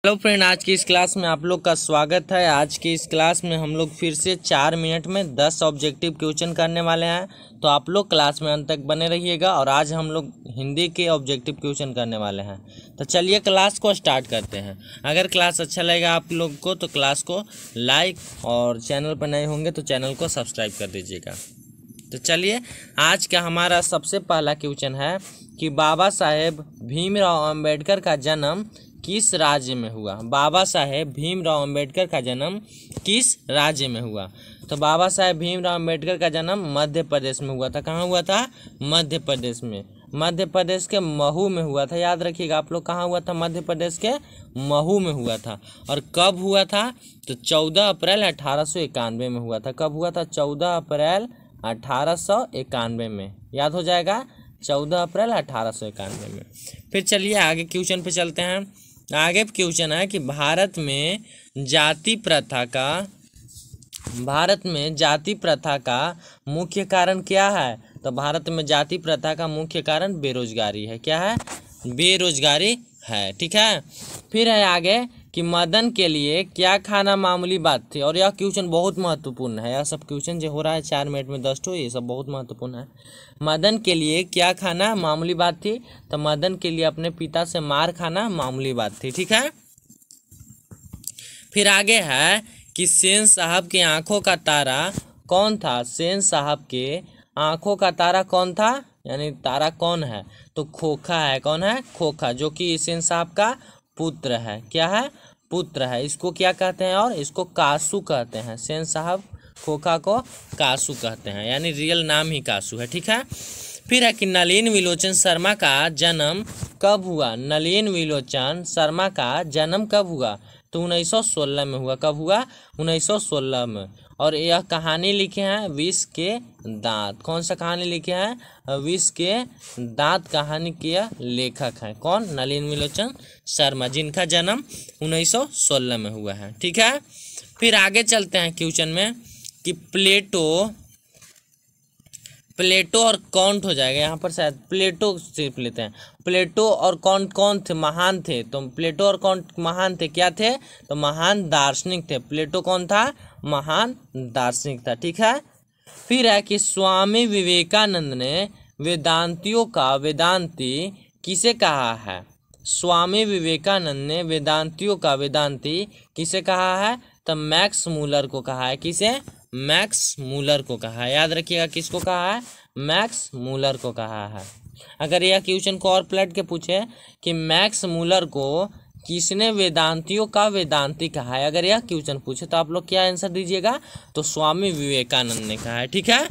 Hello friend, आज की इस क्लास में आप लोग का स्वागत है। आज की इस क्लास में हम लोग फिर से 4 मिनट में 10 ऑब्जेक्टिव क्वेश्चन करने वाले हैं, तो आप लोग क्लास में अंत तक बने रहिएगा। और आज हम लोग हिंदी के ऑब्जेक्टिव क्वेश्चन करने वाले हैं, तो चलिए क्लास को स्टार्ट करते हैं। अगर क्लास अच्छा लगेगा आप लोग को तो क्लास को लाइक और चैनल पर नए होंगे तो चैनल को सब्सक्राइब कर दीजिएगा। तो चलिए, आज का हमारा सबसे पहला क्वेश्चन है कि बाबा साहेब भीमराव अंबेडकर का जन्म किस राज्य में हुआ। बाबा साहेब भीमराव अंबेडकर का जन्म किस राज्य में हुआ। तो बाबा साहेब भीमराव अंबेडकर का जन्म मध्य प्रदेश में हुआ था। कहाँ हुआ था? मध्य प्रदेश में। मध्य प्रदेश के महू में हुआ था। याद रखिएगा आप लोग, कहाँ हुआ था? मध्य प्रदेश के महू में हुआ था। और कब हुआ था? तो 14 अप्रैल 1891 में हुआ था। कब हुआ था? 14 अप्रैल 1891 में। याद हो जाएगा, 14 अप्रैल 1891 में। फिर चलिए आगे क्वेश्चन पे चलते हैं। आगे क्वेश्चन है कि भारत में जाति प्रथा का मुख्य कारण क्या है। तो भारत में जाति प्रथा का मुख्य कारण बेरोजगारी है। क्या है? बेरोजगारी है। ठीक है। फिर है आगे कि मदन के लिए क्या खाना मामूली बात थी। और यह क्वेश्चन बहुत महत्वपूर्ण है। यह सब क्वेश्चन जो हो रहा है 4 मिनट में 10 तो ये सब बहुत महत्वपूर्ण है। मदन के लिए क्या खाना मामूली बात थी। तो मदन के लिए अपने पिता से मार खाना मामूली बात थी। ठीक है। फिर आगे है कि सेन साहब की आंखों का तारा कौन था। सेन साहब के आंखों का तारा कौन था, यानी तारा कौन है? तो खोखा है। कौन है? खोखा, जो कि सेन साहब का पुत्र है। क्या है? पुत्र है। इसको क्या कहते हैं? और इसको कासू कहते हैं। सेन साहब खोखा को कासू कहते हैं, यानी रियल नाम ही कासू है। ठीक है। फिर है कि नलिन विलोचन शर्मा का जन्म कब हुआ। नलिन विलोचन शर्मा का जन्म कब हुआ? तो 1916 में हुआ। कब हुआ? 1916 में। और यह कहानी लिखे हैं विष के दांत। कौन सा कहानी लिखे हैं? विष के दांत कहानी के लेखक हैं। कौन? नलिन विलोचन शर्मा, जिनका जन्म 1916 में हुआ है। ठीक है। फिर आगे चलते हैं क्वेश्चन में कि प्लेटो और कॉन्ट हो जाएगा। यहाँ पर शायद प्लेटो सिर्फ लेते हैं। प्लेटो और कॉन्ट कौन थे? महान थे। तो प्लेटो और कॉन्ट महान थे। क्या थे? तो महान दार्शनिक थे। प्लेटो कौन था? महान दार्शनिक था। ठीक है। फिर है कि स्वामी विवेकानंद ने वेदांतियों का वेदांती किसे कहा है। स्वामी विवेकानंद ने वेदांतियों का वेदांती किसे कहा है? तो मैक्स मूलर को कहा है। किसे? मैक्स मूलर को कहा है। याद रखिएगा, किसको कहा है? मैक्स मूलर को कहा है। अगर यह क्वेश्चन को और पलट के पूछे कि मैक्स मूलर को किसने वेदांतियों का वेदांती कहा है, अगर यह क्वेश्चन पूछे तो आप लोग क्या आंसर दीजिएगा? तो स्वामी विवेकानंद ने कहा है। ठीक है।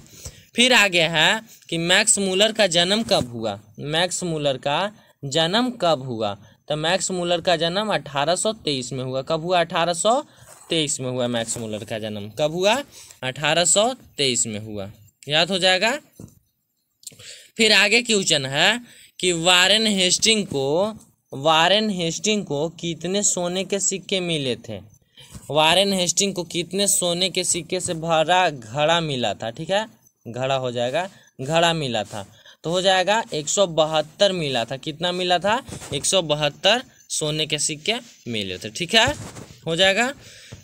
फिर आगे है कि मैक्स मूलर का जन्म कब हुआ। मैक्स मूलर का जन्म कब हुआ? तो मैक्स मूलर का जन्म 1823 में हुआ। कब हुआ? 1823 में हुआ। मैक्स मूलर का जन्म कब हुआ? 1823 में हुआ। याद हो जाएगा। फिर आगे क्वेश्चन है कि वारेन हेस्टिंग को कितने सोने के सिक्के मिले थे। वारेन हेस्टिंग को कितने सोने के सिक्के से भरा घड़ा मिला था। ठीक है। घड़ा हो जाएगा, घड़ा मिला था। तो हो जाएगा 172 मिला था। कितना मिला था? 172 सोने के सिक्के मिले थे। ठीक है, हो जाएगा।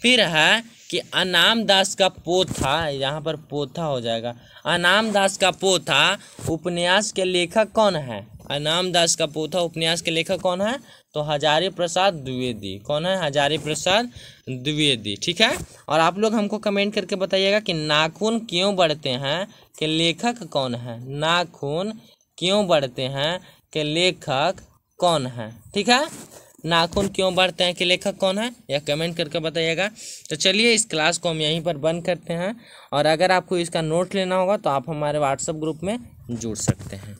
फिर है कि अनाम दास का पोथा, यहाँ पर पोथा हो जाएगा। अनाम दास का पोथा उपन्यास के लेखक कौन है? अनाम दास का पोथा उपन्यास के लेखक कौन है? तो हजारी प्रसाद द्विवेदी। कौन है? हजारी प्रसाद द्विवेदी। ठीक है। और आप लोग हमको कमेंट करके बताइएगा कि नाखून क्यों बढ़ते हैं के लेखक कौन है। नाखून क्यों बढ़ते हैं के लेखक कौन है। ठीक है। नाखून क्यों बढ़ते हैं के लेखक कौन है, यह कमेंट करके बताइएगा। तो चलिए इस क्लास को हम यहीं पर बंद करते हैं। और अगर आपको इसका नोट लेना होगा तो आप हमारे व्हाट्सएप ग्रुप में जुड़ सकते हैं।